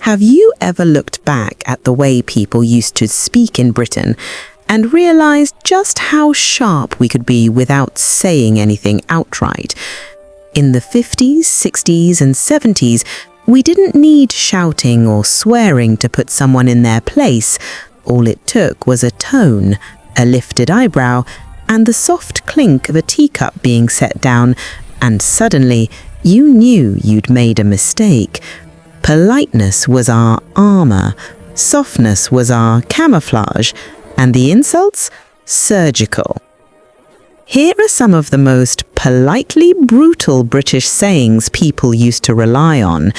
Have you ever looked back at the way people used to speak in Britain and realized just how sharp we could be without saying anything outright? In the 50s, 60s, and 70s, we didn't need shouting or swearing to put someone in their place. All it took was a tone, a lifted eyebrow, and the soft clink of a teacup being set down, and suddenly you knew you'd made a mistake. Politeness was our armor, softness was our camouflage, and the insults, surgical. Here are some of the most politely brutal British sayings people used to rely on.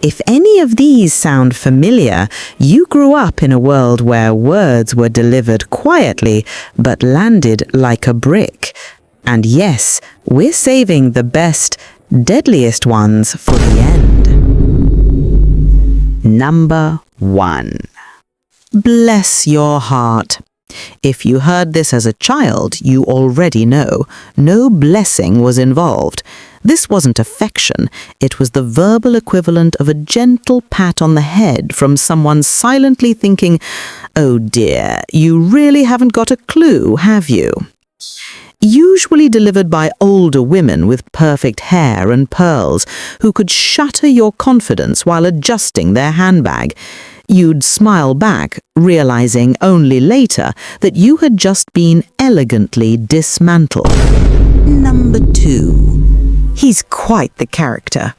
If any of these sound familiar, you grew up in a world where words were delivered quietly but landed like a brick. And yes, we're saving the best, deadliest ones for the end. Number 1. Bless your heart. If you heard this as a child, you already know. No blessing was involved. This wasn't affection. It was the verbal equivalent of a gentle pat on the head from someone silently thinking, "Oh dear, you really haven't got a clue, have you?" Usually delivered by older women with perfect hair and pearls who could shatter your confidence while adjusting their handbag. You'd smile back, realizing only later that you had just been elegantly dismantled. Number 2. He's quite the character.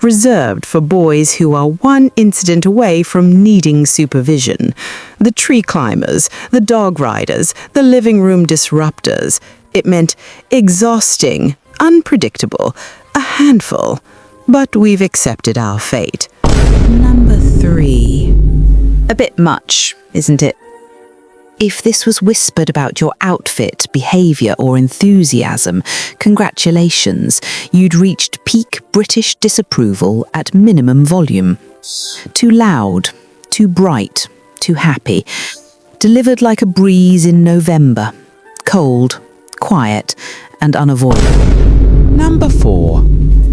Reserved for boys who are one incident away from needing supervision. The tree climbers, the dog riders, the living room disruptors. It meant exhausting, unpredictable, a handful. But we've accepted our fate. Number 3. A bit much, isn't it? If this was whispered about your outfit, behaviour or enthusiasm, congratulations, you'd reached peak British disapproval at minimum volume. Too loud, too bright, too happy. Delivered like a breeze in November. Cold, quiet and unavoidable. Number 4.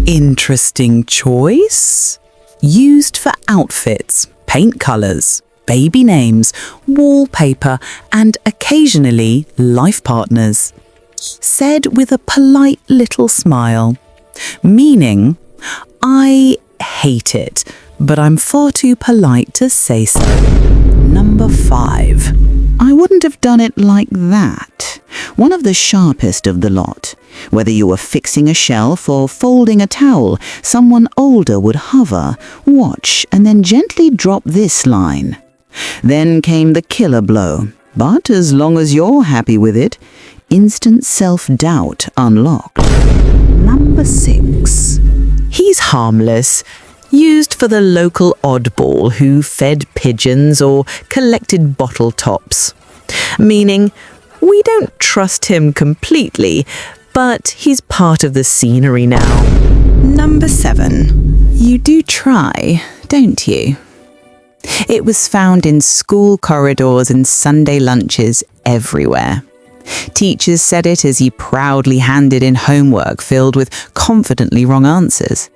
Interesting choice. Used for outfits, paint colours, baby names, wallpaper, and occasionally life partners. Said with a polite little smile. Meaning, I hate it, but I'm far too polite to say so. Number 5. I wouldn't have done it like that. One of the sharpest of the lot. Whether you were fixing a shelf or folding a towel, someone older would hover, watch, and then gently drop this line. Then came the killer blow. But as long as you're happy with it, instant self-doubt unlocked. Number 6. He's harmless. Used for the local oddball who fed pigeons or collected bottle tops. Meaning, we don't trust him completely, but he's part of the scenery now. Number 7. You do try, don't you? It was found in school corridors and Sunday lunches everywhere. Teachers said it as he proudly handed in homework filled with confidently wrong answers.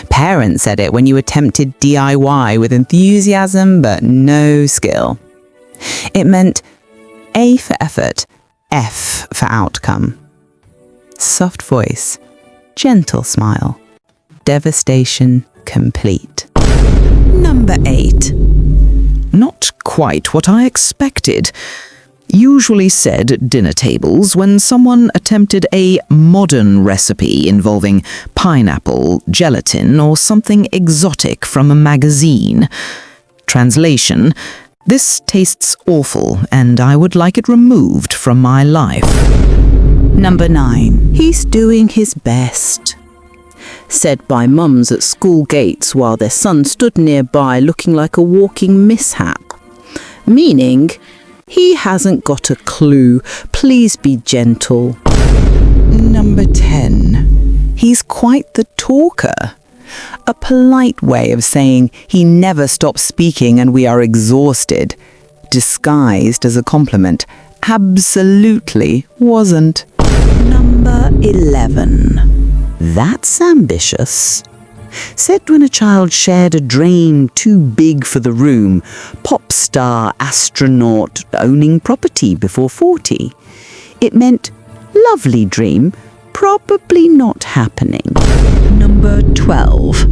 Parents said it when you attempted DIY with enthusiasm but no skill. It meant A for effort, F for outcome. Soft voice, gentle smile, devastation complete. Number 8. Not quite what I expected. Usually said at dinner tables when someone attempted a modern recipe involving pineapple, gelatin, or something exotic from a magazine. Translation: this tastes awful and I would like it removed from my life. Number 9. He's doing his best. Said by mums at school gates while their son stood nearby looking like a walking mishap. Meaning, he hasn't got a clue. Please be gentle. Number 10. He's quite the talker. A polite way of saying he never stops speaking and we are exhausted. Disguised as a compliment. Absolutely wasn't. Number 11. That's ambitious. Said when a child shared a dream too big for the room, pop star, astronaut, owning property before 40. It meant lovely dream, probably not happening. Number 12.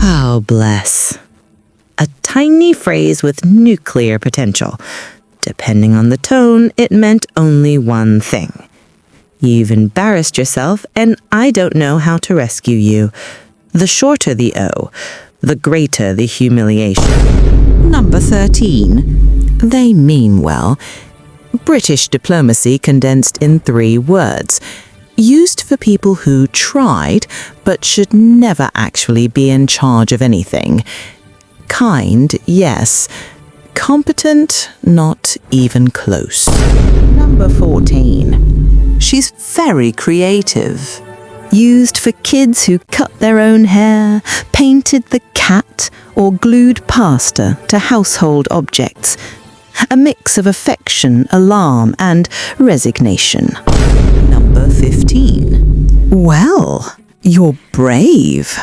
Oh, bless. A tiny phrase with nuclear potential. Depending on the tone, it meant only one thing. You've embarrassed yourself, and I don't know how to rescue you. The shorter the O, the greater the humiliation. Number 13. They mean well. British diplomacy condensed in 3 words. Used for people who tried, but should never actually be in charge of anything. Kind, yes. Competent, not even close. Number 14. She's very creative. Used for kids who cut their own hair, painted the cat, or glued pasta to household objects. A mix of affection, alarm, and resignation. Number 15. Well, you're brave.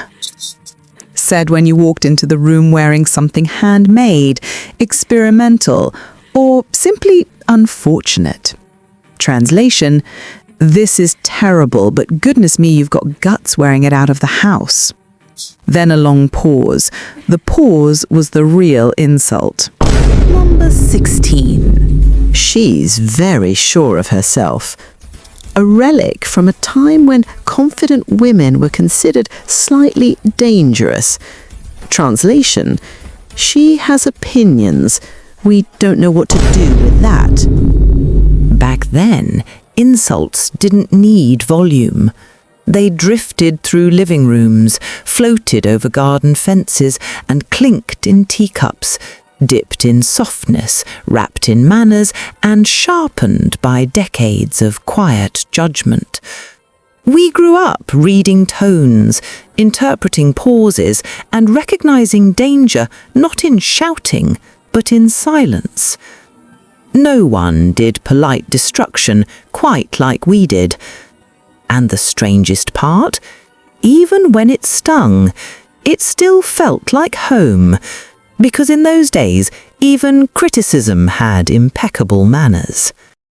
Said when you walked into the room wearing something handmade, experimental, or simply unfortunate. Translation: this is terrible, but goodness me, you've got guts wearing it out of the house. Then a long pause. The pause was the real insult. Number 16. She's very sure of herself. A relic from a time when confident women were considered slightly dangerous. Translation: she has opinions. We don't know what to do with that. Back then, insults didn't need volume. They drifted through living rooms, floated over garden fences, and clinked in teacups, dipped in softness, wrapped in manners, and sharpened by decades of quiet judgment. We grew up reading tones, interpreting pauses, and recognizing danger not in shouting, but in silence. No one did polite destruction quite like we did. And the strangest part, even when it stung, it still felt like home, because in those days, even criticism had impeccable manners.